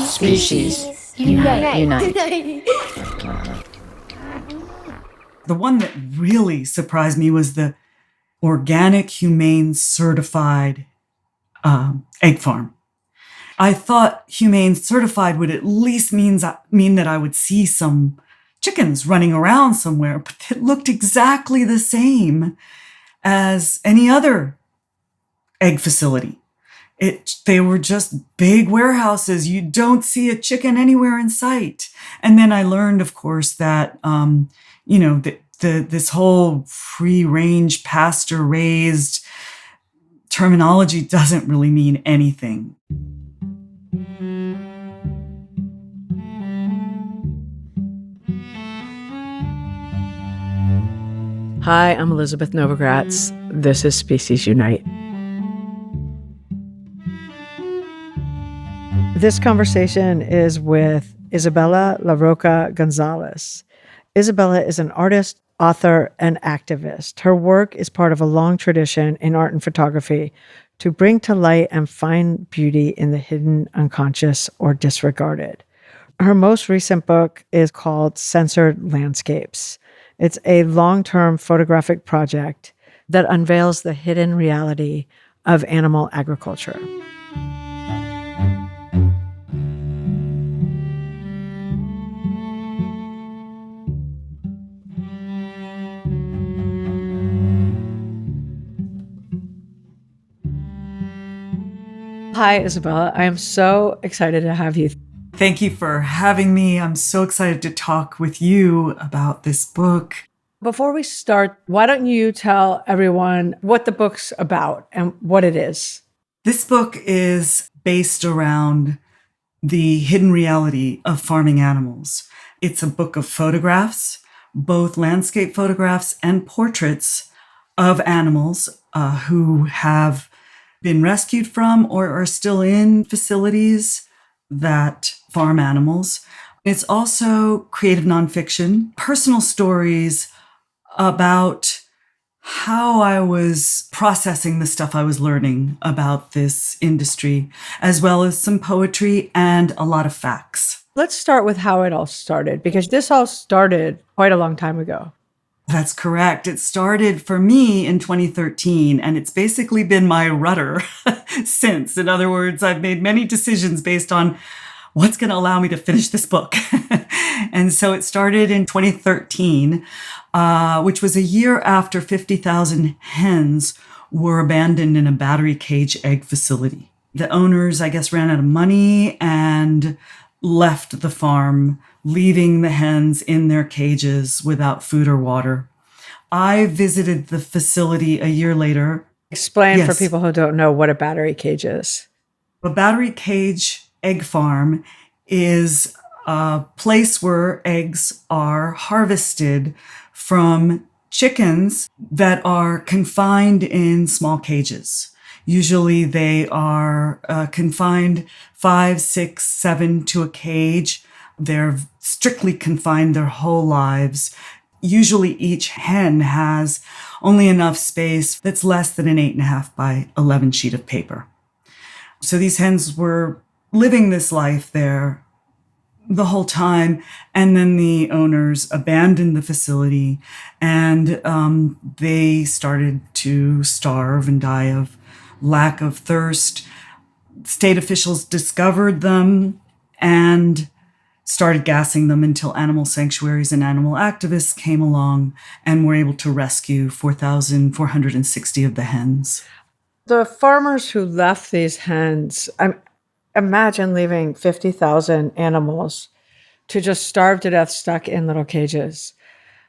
Species. Unite. The one that really surprised me was the organic, humane, certified egg farm. I thought humane certified would at least mean that I would see some chickens running around somewhere, but it looked exactly the same as any other egg facility. They were just big warehouses. You don't see a chicken anywhere in sight. And then I learned, of course, that this whole free-range, pasture-raised terminology doesn't really mean anything. Hi, I'm Elizabeth Novogratz. This is Species Unite. This conversation is with Isabella La Rocca Gonzalez. Isabella is an artist, author, and activist. Her work is part of a long tradition in art and photography to bring to light and find beauty in the hidden, unconscious, or disregarded. Her most recent book is called Censored Landscapes. It's a long-term photographic project that unveils the hidden reality of animal agriculture. Hi, Isabella. I am so excited to have you. Thank you for having me. I'm so excited to talk with you about this book. Before we start, why don't you tell everyone what the book's about and what it is? This book is based around the hidden reality of farming animals. It's a book of photographs, both landscape photographs and portraits of animals who have been rescued from or are still in facilities that farm animals. It's also creative nonfiction, personal stories about how I was processing the stuff I was learning about this industry, as well as some poetry and a lot of facts. Let's start with how it all started, because this all started quite a long time ago. That's correct. It started for me in 2013, and it's basically been my rudder since. In other words, I've made many decisions based on what's going to allow me to finish this book. And so it started in 2013, which was a year after 50,000 hens were abandoned in a battery cage egg facility. The owners, I guess, ran out of money and left the farm, leaving the hens in their cages without food or water. I visited the facility a year later. Explain for people who don't know what a battery cage is. A battery cage egg farm is a place where eggs are harvested from chickens that are confined in small cages. Usually they are confined 5, 6, 7 to a cage. They're strictly confined their whole lives. Usually each hen has only enough space that's less than an 8.5 by 11 sheet of paper. So these hens were living this life there the whole time, and then the owners abandoned the facility, and they started to starve and die of lack of thirst. State officials discovered them and started gassing them until animal sanctuaries and animal activists came along and were able to rescue 4,460 of the hens. The farmers who left these hens, imagine leaving 50,000 animals to just starve to death stuck in little cages.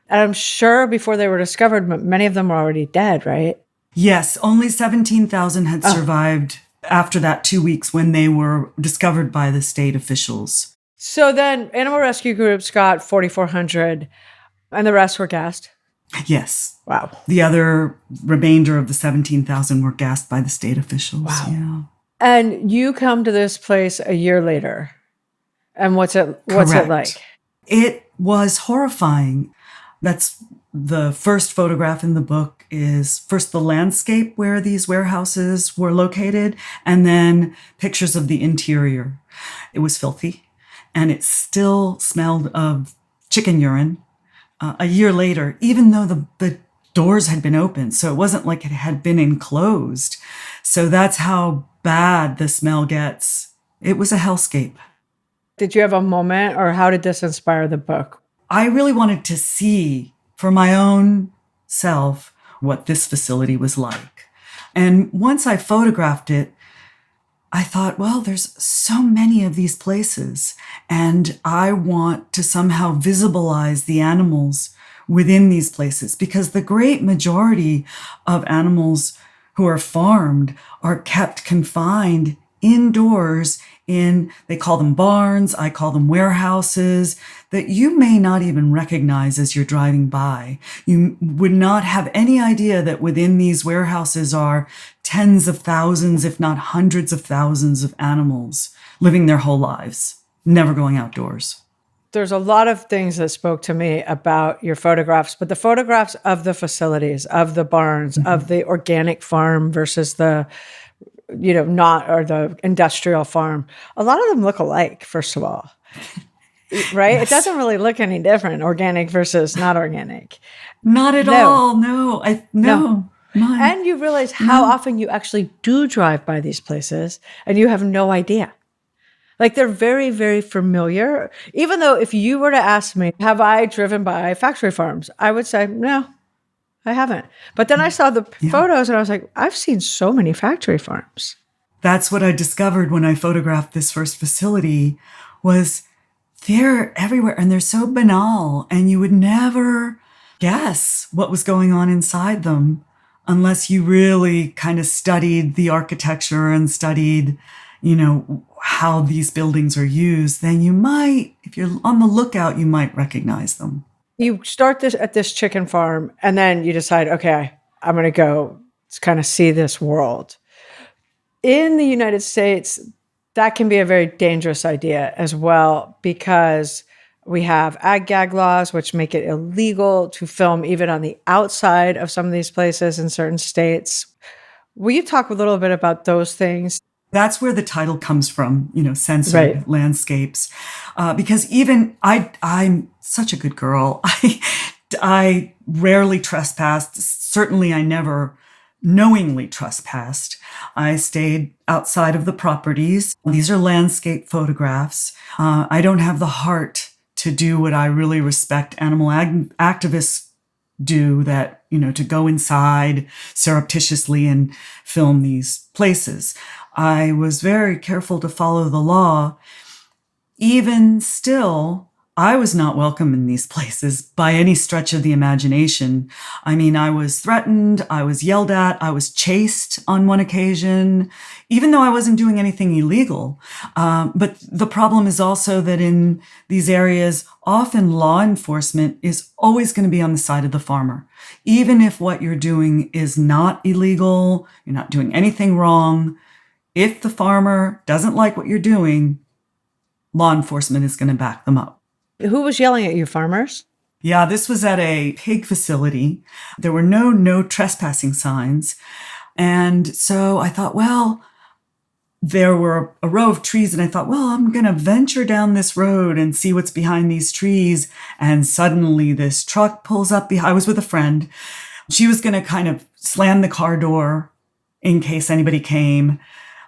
And I'm sure before they were discovered, many of them were already dead, right? Yes, only 17,000 had survived after that 2 weeks when they were discovered by the state officials. So then animal rescue groups got 4,400 and the rest were gassed? Yes. Wow. The other remainder of the 17,000 were gassed by the state officials. Wow. Yeah. And you come to this place a year later. And what's it like? It was horrifying. That's the first photograph in the book. is first the landscape where these warehouses were located, and then pictures of the interior. It was filthy, and it still smelled of chicken urine a year later, even though the doors had been opened. So it wasn't like it had been enclosed. So that's how bad the smell gets. It was a hellscape. Did you have a moment, or how did this inspire the book? I really wanted to see for my own self what this facility was like. And once I photographed it, I thought, well, there's so many of these places, and I want to somehow visibilize the animals within these places, because the great majority of animals who are farmed are kept confined indoors they call them barns, I call them warehouses, that you may not even recognize as you're driving by. You would not have any idea that within these warehouses are tens of thousands, if not hundreds of thousands of animals living their whole lives, never going outdoors. There's a lot of things that spoke to me about your photographs, but the photographs of the facilities, of the barns, of the organic farm versus the the industrial farm. A lot of them look alike, first of all, right? Yes. It doesn't really look any different, organic versus not organic. Not at all. No. No. And you realize how often you actually do drive by these places and you have no idea. Like, they're very, very familiar. Even though if you were to ask me, have I driven by factory farms? I would say, no, I haven't. But then I saw the photos and I was like, I've seen so many factory farms. That's what I discovered when I photographed this first facility, was they're everywhere and they're so banal, and you would never guess what was going on inside them unless you really kind of studied the architecture and studied, how these buildings are used. Then you might, if you're on the lookout, you might recognize them. You start this at this chicken farm, and then you decide, okay, I'm going to go kind of see this world. In the United States, that can be a very dangerous idea as well, because we have ag-gag laws, which make it illegal to film even on the outside of some of these places in certain states. Will you talk a little bit about those things? That's where the title comes from, Censored Landscapes. Because even I'm such a good girl. I rarely trespassed. Certainly I never knowingly trespassed. I stayed outside of the properties. These are landscape photographs. I don't have the heart to do what I really respect animal activists do, that, to go inside surreptitiously and film these places. I was very careful to follow the law. Even still, I was not welcome in these places by any stretch of the imagination. I mean, I was threatened, I was yelled at, I was chased on one occasion, even though I wasn't doing anything illegal. But the problem is also that in these areas, often law enforcement is always going to be on the side of the farmer. Even if what you're doing is not illegal, you're not doing anything wrong, if the farmer doesn't like what you're doing, law enforcement is going to back them up. Who was yelling at you, farmers? Yeah, this was at a pig facility. There were no trespassing signs. And so I thought, well, there were a row of trees, and I thought, well, I'm going to venture down this road and see what's behind these trees. And suddenly this truck pulls up. I was with a friend. She was going to kind of slam the car door in case anybody came.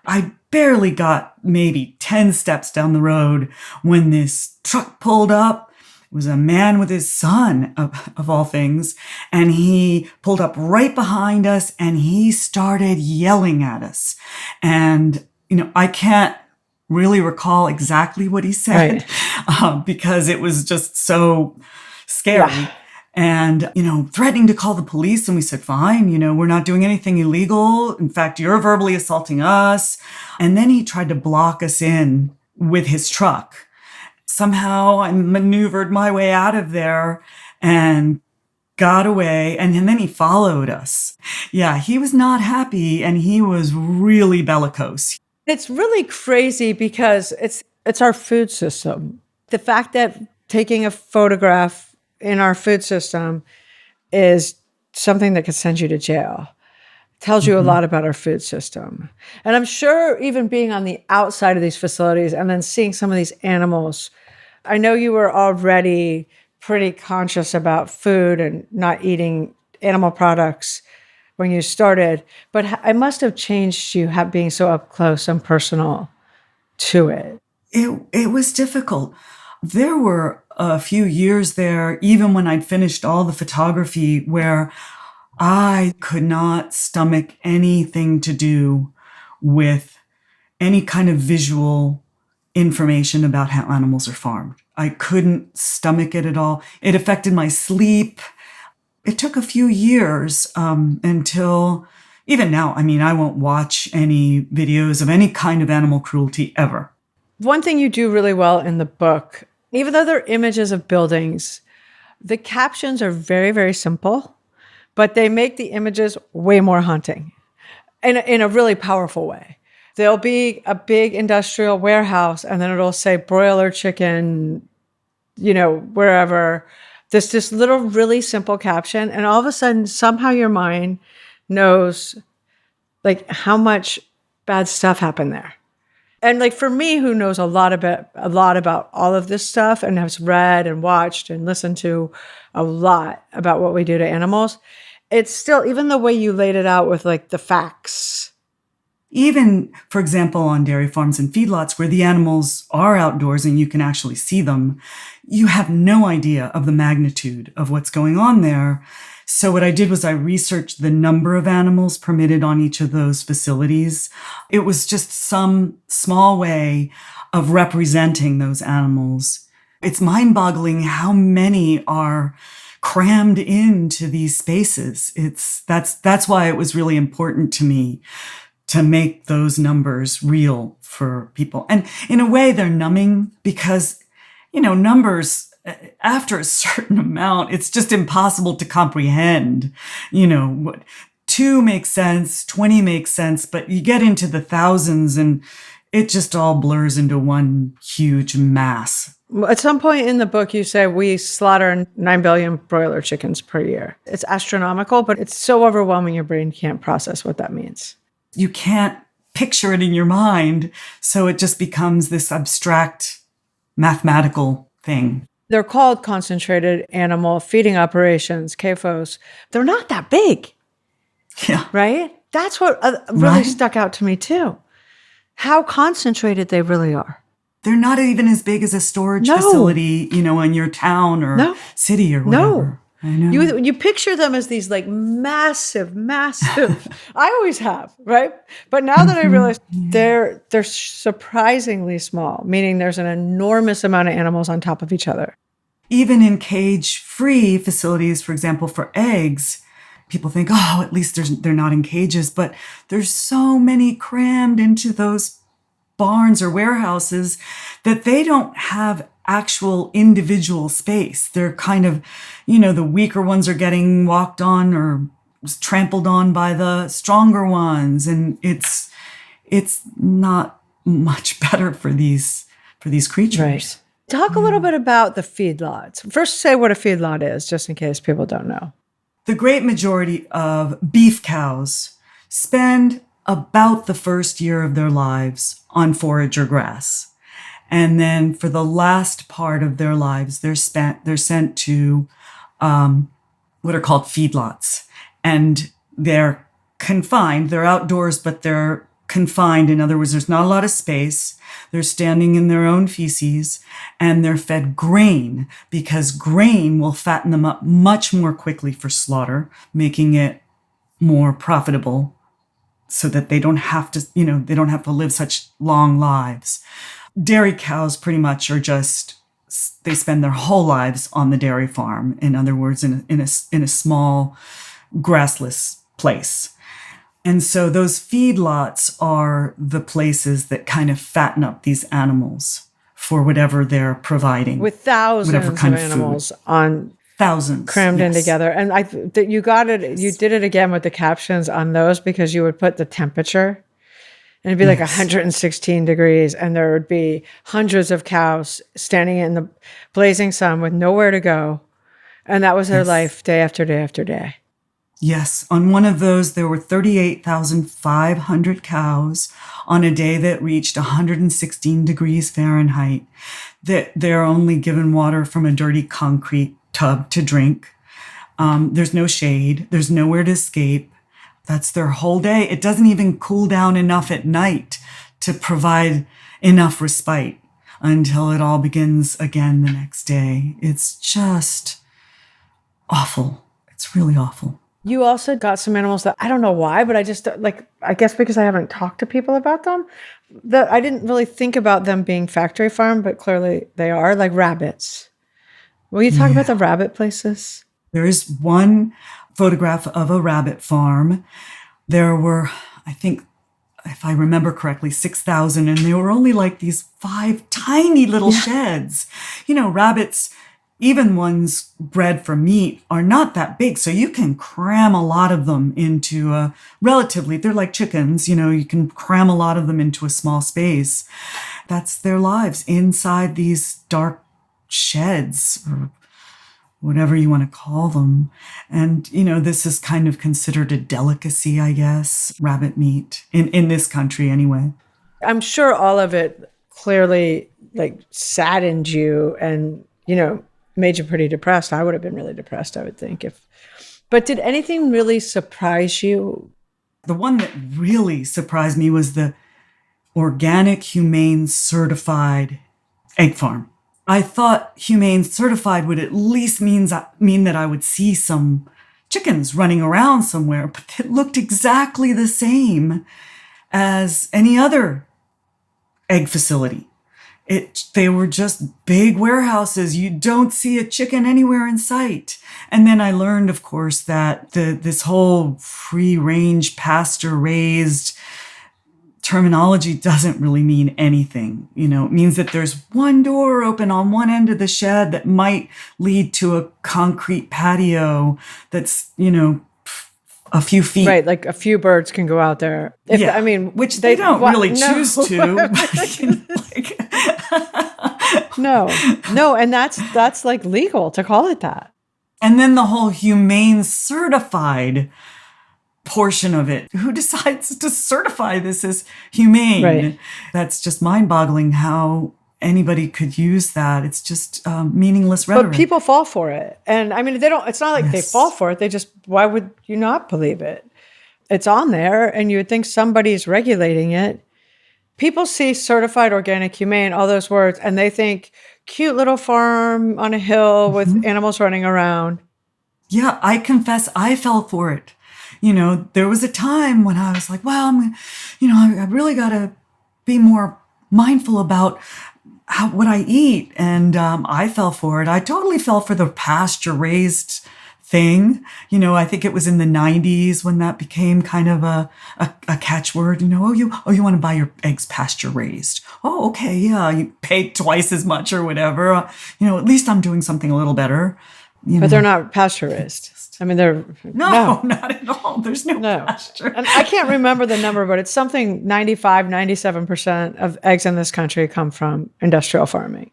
I barely got maybe 10 steps down the road when this truck pulled up. It was a man with his son, of all things. And he pulled up right behind us and he started yelling at us. And, I can't really recall exactly what he said, because it was just so scary. Yeah. And, threatening to call the police. And we said, fine, we're not doing anything illegal. In fact, you're verbally assaulting us. And then he tried to block us in with his truck. Somehow I maneuvered my way out of there and got away. And then he followed us. Yeah, he was not happy, and he was really bellicose. It's really crazy because it's our food system. The fact that taking a photograph in our food system is something that could send you to jail. Tells you a lot about our food system. And I'm sure even being on the outside of these facilities and then seeing some of these animals, I know you were already pretty conscious about food and not eating animal products when you started, but it must have changed you being so up close and personal to it. It was difficult. There were a few years there, even when I'd finished all the photography, where I could not stomach anything to do with any kind of visual information about how animals are farmed. I couldn't stomach it at all. It affected my sleep. It took a few years until, even now, I mean, I won't watch any videos of any kind of animal cruelty ever. One thing you do really well in the book, even though they're images of buildings, the captions are very, very simple, but they make the images way more haunting in a really powerful way. There'll be a big industrial warehouse and then it'll say broiler chicken, wherever. There's this little really simple caption. And all of a sudden, somehow your mind knows like how much bad stuff happened there. And like for me, who knows a lot about all of this stuff and has read and watched and listened to a lot about what we do to animals, it's still, even the way you laid it out with like the facts. Even, for example, on dairy farms and feedlots where the animals are outdoors and you can actually see them, you have no idea of the magnitude of what's going on there. So what I did was I researched the number of animals permitted on each of those facilities. It was just some small way of representing those animals. It's mind-boggling how many are crammed into these spaces. That's why it was really important to me to make those numbers real for people. And in a way, they're numbing because, numbers, after a certain amount, it's just impossible to comprehend. 2 makes sense, 20 makes sense, but you get into the thousands and it just all blurs into one huge mass. At some point in the book, you say we slaughter 9 billion broiler chickens per year. It's astronomical, but it's so overwhelming your brain can't process what that means. You can't picture it in your mind, so it just becomes this abstract mathematical thing. They're called concentrated animal feeding operations, CAFOs. They're not that big. Yeah. Right? That's what really stuck out to me too. How concentrated they really are. They're not even as big as a storage facility, in your town or city or whatever. No. I know. You picture them as these like massive. I always have, right? But now that I realize they're surprisingly small, meaning there's an enormous amount of animals on top of each other. Even in cage-free facilities, for example, for eggs, people think, at least they're not in cages, but there's so many crammed into those barns or warehouses that they don't have actual individual space. They're kind of, the weaker ones are getting walked on or trampled on by the stronger ones. And it's not much better for these creatures. Right. Talk a little bit about the feedlots. First, say what a feedlot is, just in case people don't know. The great majority of beef cows spend about the first year of their lives on forage or grass. And then for the last part of their lives, they're sent to what are called feedlots. And they're confined. They're outdoors, but they're confined. In other words, there's not a lot of space. They're standing in their own feces and they're fed grain because grain will fatten them up much more quickly for slaughter, making it more profitable so that they don't have to, they don't have to live such long lives. Dairy cows pretty much are they spend their whole lives on the dairy farm. In other words, in a small grassless place. And so those feedlots are the places that kind of fatten up these animals for whatever they're providing. With thousands of animals on thousands crammed in together. And you got it. You did it again with the captions on those because you would put the temperature and it'd be like 116 degrees and there would be hundreds of cows standing in the blazing sun with nowhere to go. And that was their life day after day after day. Yes, on one of those, there were 38,500 cows on a day that reached 116 degrees Fahrenheit. That they're only given water from a dirty concrete tub to drink. There's no shade. There's nowhere to escape. That's their whole day. It doesn't even cool down enough at night to provide enough respite until it all begins again the next day. It's just awful. It's really awful. You also got some animals that I don't know why, but I just I guess because I haven't talked to people about them, that I didn't really think about them being factory farm, but clearly they are, like rabbits. Will you talk about the rabbit places? There is one photograph of a rabbit farm. There were, I think, if I remember correctly, 6,000, and they were only like these 5 tiny little sheds. Rabbits, even ones bred for meat, are not that big. So you can cram a lot of them into they're like chickens, you can cram a lot of them into a small space. That's their lives inside these dark sheds, or whatever you want to call them. And, this is kind of considered a delicacy, I guess, rabbit meat, in this country anyway. I'm sure all of it clearly saddened you and, made you pretty depressed. I would have been really depressed, I would think. But did anything really surprise you? The one that really surprised me was the Organic Humane Certified egg farm. I thought Humane Certified would at least mean that I would see some chickens running around somewhere, but it looked exactly the same as any other egg facility. They were just big warehouses. You don't see a chicken anywhere in sight. And then I learned, of course, that this whole free-range, pasture-raised terminology doesn't really mean anything. It means that there's one door open on one end of the shed that might lead to a concrete patio that's, a few feet. Right, like a few birds can go out there. Which they don't really choose to. No, and that's like legal to call it that. And then the whole Humane Certified portion of it. Who decides to certify this as humane? Right. That's just mind-boggling how anybody could use that. It's just meaningless rhetoric. But people fall for it. And they don't, it's not like they fall for it. They just, why would you not believe it? It's on there and you would think somebody's regulating it. People see certified organic humane, all those words, and they think cute little farm on a hill with animals running around. Yeah, I confess I fell for it. There was a time when I was like, well, I really got to be more mindful about what I eat. And I fell for it. I totally fell for the pasture-raised thing. I think it was in the 90s when that became kind of a catchword. You want to buy your eggs pasture-raised. Oh, okay, yeah, you paid twice as much or whatever. At least I'm doing something a little better. But they're not pasture-raised. They're... No, not at all. There's no pasture. And I can't remember the number, but it's something 95, 97% of eggs in this country come from industrial farming.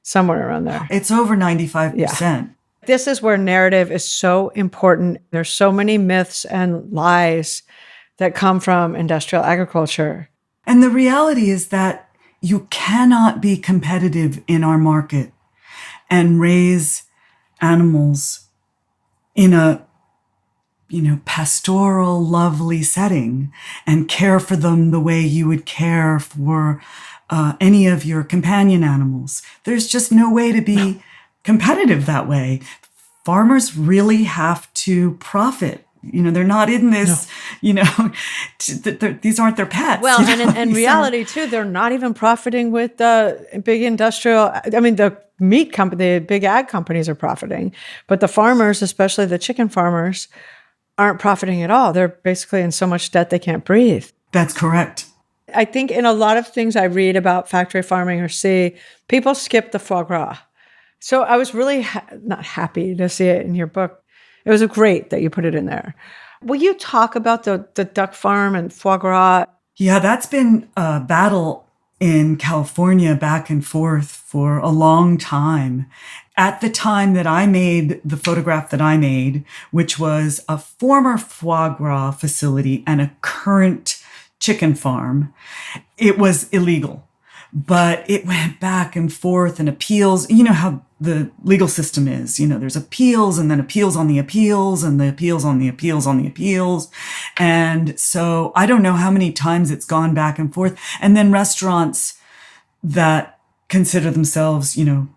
Somewhere around there. It's over 95%. Yeah. This is where narrative is so important. There's so many myths and lies that come from industrial agriculture. And the reality is that you cannot be competitive in our market and raise animals in a, pastoral, lovely setting and care for them the way you would care for any of your companion animals. There's just no way to be competitive that way. Farmers really have to profit. They're not in this, these aren't their pets. Well, and in reality too, they're not even profiting with the big industrial, the meat company, the big ag companies are profiting, but the farmers, especially the chicken farmers, aren't profiting at all. They're basically in so much debt they can't breathe. That's correct. I think in a lot of things I read about factory farming or see, people skip the foie gras. So I was really not happy to see it in your book. It was great that you put it in there. Will you talk about the duck farm and foie gras? Yeah, that's been a battle in California back and forth for a long time. At the time that I made the photograph that I made, which was a former foie gras facility and a current chicken farm, it was illegal. But it went back and forth and appeals. You know how the legal system is. You know, there's appeals and then appeals on the appeals and the appeals on the appeals on the appeals. And so I don't know how many times it's gone back and forth. And then restaurants that consider themselves, you know,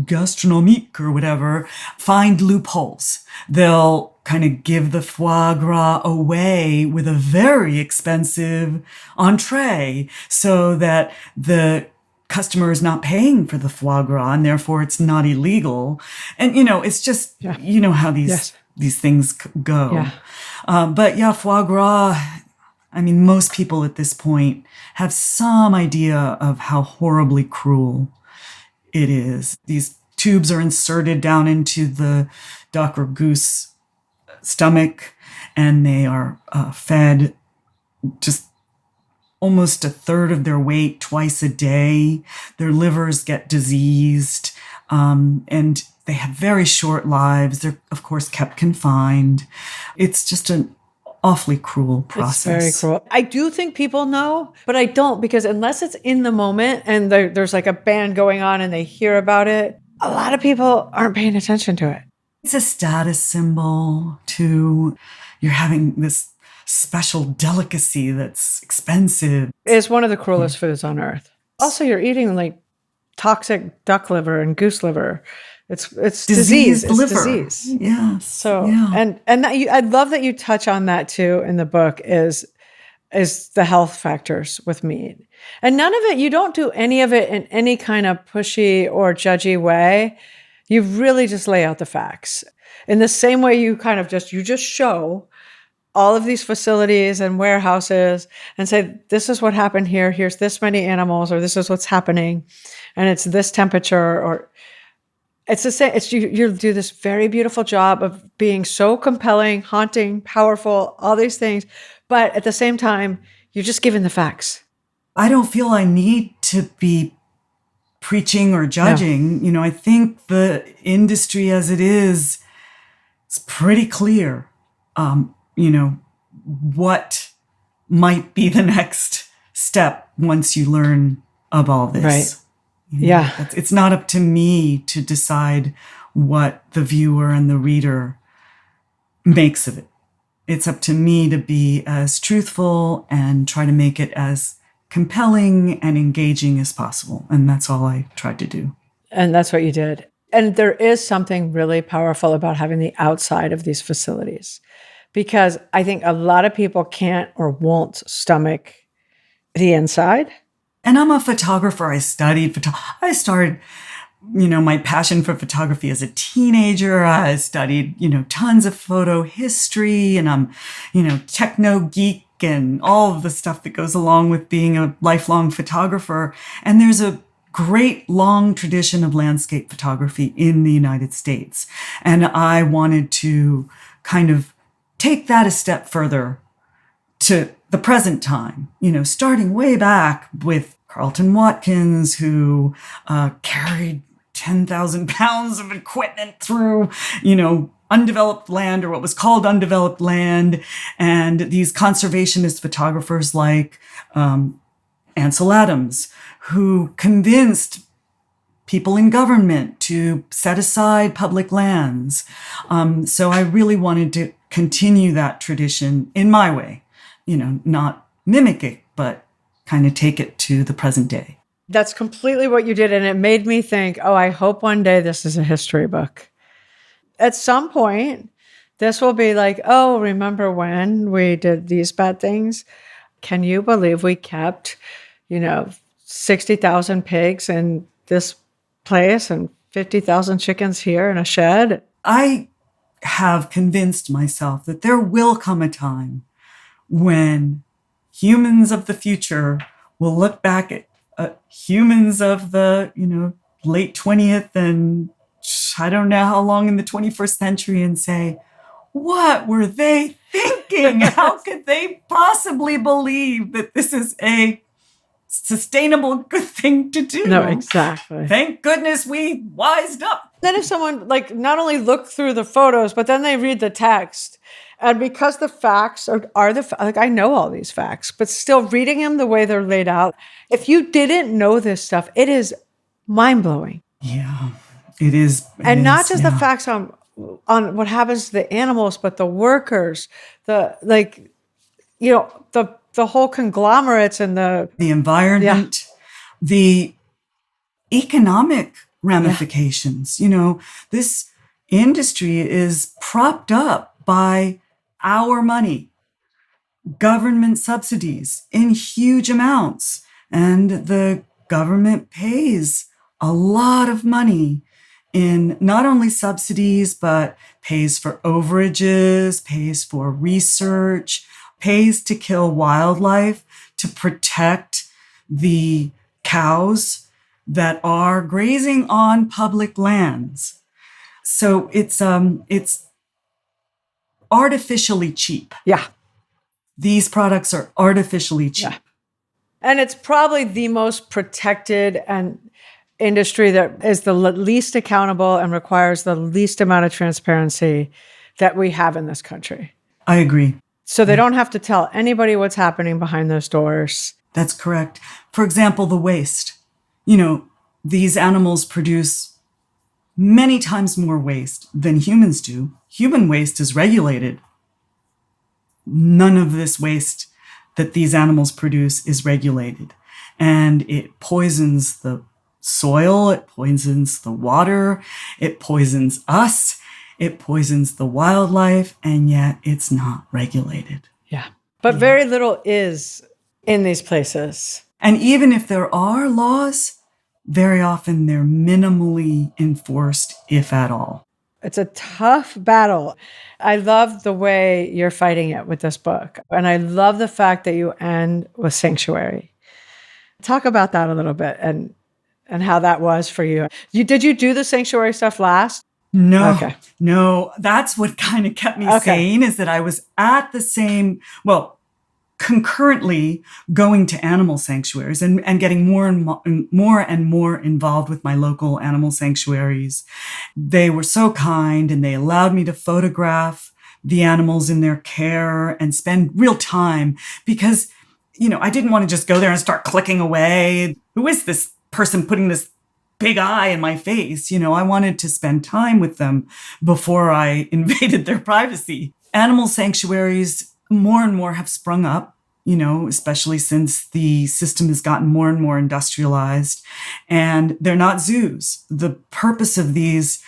gastronomique or whatever, find loopholes. They'll kind of give the foie gras away with a very expensive entree so that the customer is not paying for the foie gras and therefore it's not illegal. And, you know, it's just, you know how these things go. Yeah. But yeah, foie gras, I mean, most people at this point have some idea of how horribly cruel it is. These tubes are inserted down into the duck or goose stomach, and they are fed just almost a third of their weight twice a day. Their livers get diseased, and they have very short lives. They're, of course, kept confined. It's just an awfully cruel process. It's very cruel. I do think people know, but I don't, because unless it's in the moment and there's like a band going on and they hear about it, a lot of people aren't paying attention to it. It's a status symbol too. You're having this special delicacy that's expensive. It's one of the cruelest foods on earth. Also, you're eating like toxic duck liver and goose liver. It's disease. It's liver. Disease. Yes. So and that I love that you touch on that too in the book is the health factors with meat. And none of it, you don't do any of it in any kind of pushy or judgy way. You really just lay out the facts. In the same way you kind of just show all of these facilities and warehouses and say, this is what happened here. Here's this many animals, or this is what's happening. And it's this temperature, or it's the same. It's you do this very beautiful job of being so compelling, haunting, powerful, all these things. But at the same time, you're just giving the facts. I don't feel I need to be preaching or judging. You know, I think the industry as it is pretty clear, you know, what might be the next step once you learn of all this. Right. You know, it's not up to me to decide what the viewer and the reader makes of it. It's up to me to be as truthful and try to make it as compelling and engaging as possible. And that's all I tried to do. And that's what you did. And there is something really powerful about having the outside of these facilities, because I think a lot of people can't or won't stomach the inside. And I'm a photographer. I studied I started, you know, my passion for photography as a teenager. I studied, you know, tons of photo history, and I'm, you know, techno geek and all of the stuff that goes along with being a lifelong photographer. And there's a great long tradition of landscape photography in the United States. And I wanted to kind of take that a step further to the present time, you know, starting way back with Carlton Watkins, who carried 10,000 pounds of equipment through, you know, undeveloped land, or what was called undeveloped land. And these conservationist photographers like Ansel Adams, who convinced people in government to set aside public lands. So I really wanted to continue that tradition in my way, you know, not mimic it, but kind of take it to the present day. That's completely what you did. And it made me think, oh, I hope one day this is a history book. At some point, this will be like, oh, remember when we did these bad things? Can you believe we kept, you know, 60,000 pigs in this place and 50,000 chickens here in a shed? I have convinced myself that there will come a time when humans of the future will look back at humans of the, you know, late 20th and I don't know how long in the 21st century and say, what were they thinking? How could they possibly believe that this is a sustainable good thing to do. No, exactly. Thank goodness we wised up. Then if someone like not only look through the photos, but then they read the text, and because the facts are like I know all these facts, but still reading them the way they're laid out, if you didn't know this stuff, it is mind blowing. Yeah, it is. And not just the facts on what happens to the animals, but the workers, the whole conglomerates and the environment, the economic ramifications. This industry is propped up by our money, government subsidies in huge amounts, and the government pays a lot of money in not only subsidies, but pays for overages, pays for research, pays to kill wildlife to protect the cows that are grazing on public lands. So it's artificially cheap. Yeah. These products are artificially cheap. Yeah. And it's probably the most protected and industry that is the least accountable and requires the least amount of transparency that we have in this country. I agree. So they don't have to tell anybody what's happening behind those doors. That's correct. For example, the waste. These animals produce many times more waste than humans do. Human waste is regulated. None of this waste that these animals produce is regulated. And it poisons the soil, it poisons the water, it poisons us, it poisons the wildlife, and yet it's not regulated. Yeah. But very little is in these places. And even if there are laws, very often they're minimally enforced, if at all. It's a tough battle. I love the way you're fighting it with this book. And I love the fact that you end with Sanctuary. Talk about that a little bit and how that was for you. Did you do the Sanctuary stuff last? No, Okay. No. That's what kind of kept me sane, is that I was at the same, concurrently going to animal sanctuaries and getting more and more involved with my local animal sanctuaries. They were so kind, and they allowed me to photograph the animals in their care and spend real time, because, I didn't want to just go there and start clicking away. Who is this person putting this big eye in my face? I wanted to spend time with them before I invaded their privacy. Animal sanctuaries more and more have sprung up, especially since the system has gotten more and more industrialized, and they're not zoos. The purpose of these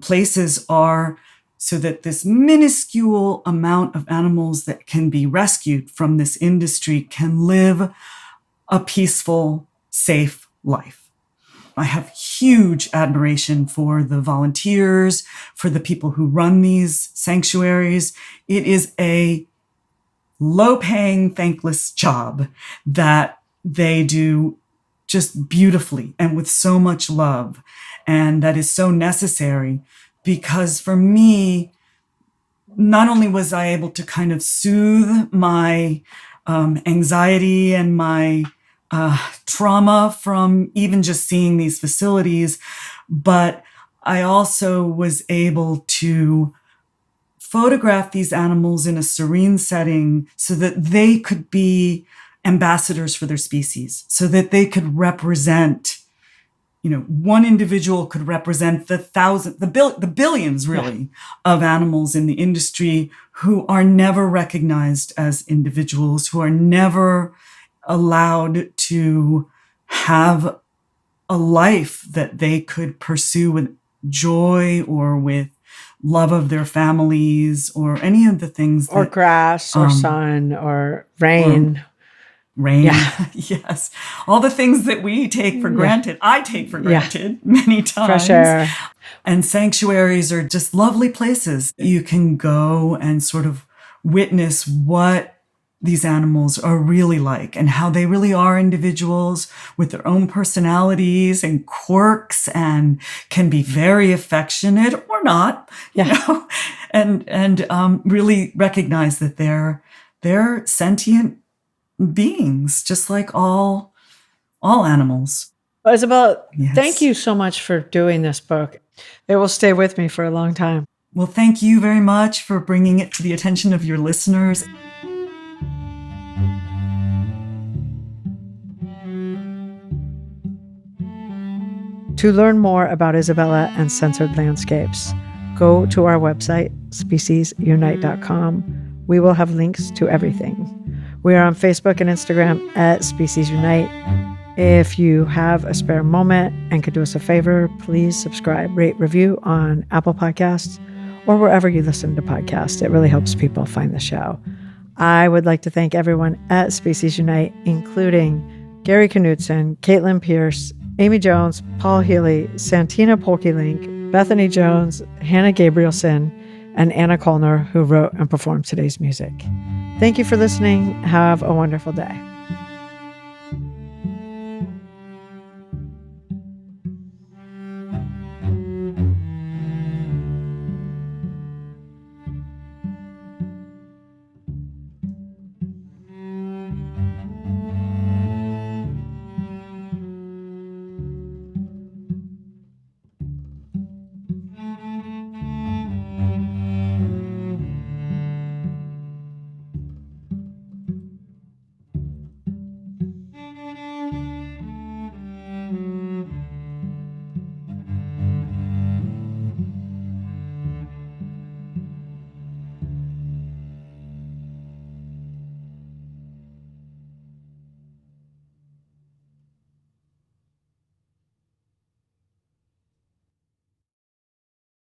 places are so that this minuscule amount of animals that can be rescued from this industry can live a peaceful, safe life. I have huge admiration for the volunteers, for the people who run these sanctuaries. It is a low-paying, thankless job that they do just beautifully and with so much love. And that is so necessary, because for me, not only was I able to kind of soothe my anxiety and my trauma from even just seeing these facilities, but I also was able to photograph these animals in a serene setting so that they could be ambassadors for their species, so that they could represent, one individual could represent the billions really of animals in the industry who are never recognized as individuals, who are never allowed to have a life that they could pursue with joy or with love of their families, or any of the things or grass or sun or rain. Rain. Yeah. Yes. All the things that we take for granted. I take for granted many times. Fresh air. And sanctuaries are just lovely places. You can go and sort of witness what these animals are really like, and how they really are individuals with their own personalities and quirks, and can be very affectionate or not, and really recognize that they're sentient beings, just like all all animals. Well, Isabella, Yes. thank you so much for doing this book. It will stay with me for a long time. Well, thank you very much for bringing it to the attention of your listeners. To learn more about Isabella and Censored Landscapes, go to our website, speciesunite.com. We will have links to everything. We are on Facebook and Instagram at Species Unite. If you have a spare moment and could do us a favor, please subscribe, rate, review on Apple Podcasts or wherever you listen to podcasts. It really helps people find the show. I would like to thank everyone at Species Unite, including Gary Knudsen, Caitlin Pierce, Amy Jones, Paul Healy, Santina Polkey-Link, Bethany Jones, Hannah Gabrielson, and Anna Kolner, who wrote and performed today's music. Thank you for listening. Have a wonderful day.